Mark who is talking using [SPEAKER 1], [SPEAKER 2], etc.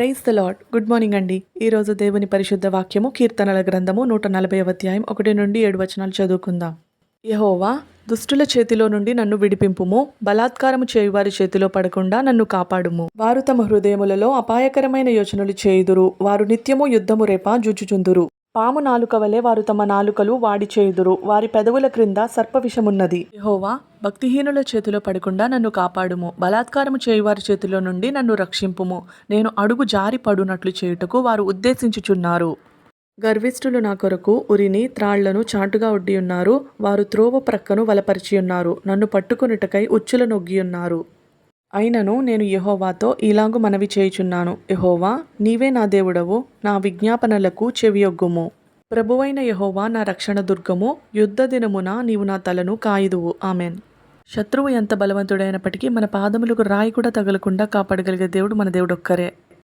[SPEAKER 1] Praise the lord. Good morning అండి. ఈరోజు దేవుని పరిశుద్ధ వాక్యము కీర్తనల గ్రంథము 140వ అధ్యాయం 1 నుండి 7 వచనాలు చదువుకుందాం. యెహోవా, దుష్టుల చేతిలో నుండి నన్ను విడిపింపుము, బలాత్కారము చేయువారి చేతిలో పడకుండా నన్ను కాపాడుము. వారు తమ హృదయములలో అపాయకరమైన యోచనలు చేయుదురు, వారు నిత్యము యుద్ధము రేప జూచుచుందురు. పాము నాలుక వలె వారు తమ నాలుకలు వాడి చేయుదురు, వారి పెదవుల క్రింద సర్పవిషమున్నది. యెహోవా, భక్తిహీనుల చేతిలో పడకుండా నన్ను కాపాడుము, బలాత్కారము చేయువారి చేతిలో నుండి నన్ను రక్షింపుము. నేను అడుగు జారి పడునట్లు చేయుటకు వారు ఉద్దేశించుచున్నారు. గర్విష్ఠులు నా కొరకు ఉరిని త్రాళ్లను చాటుగా ఒడ్డియున్నారు, వారు త్రోవ ప్రక్కను వలపరిచియున్నారు, నన్ను పట్టుకొనుటకై ఉచ్చుల నొగ్గియున్నారు. అయినను నేను యెహోవాతో ఇలాగు మనవి చేయుచున్నాను, యెహోవా, నీవే నా దేవుడవు, నా విజ్ఞాపనలకు చెవియొగ్గుము. ప్రభువైన యెహోవా నా రక్షణ దుర్గము, యుద్ధ దినమున నీవు నా తలను కాయుదువు. ఆమెన్. శత్రువు ఎంత బలవంతుడైనప్పటికీ మన పాదములకు రాయి కూడా తగలకుండా కాపాడగలిగే దేవుడు మన దేవుడు ఒక్కరే.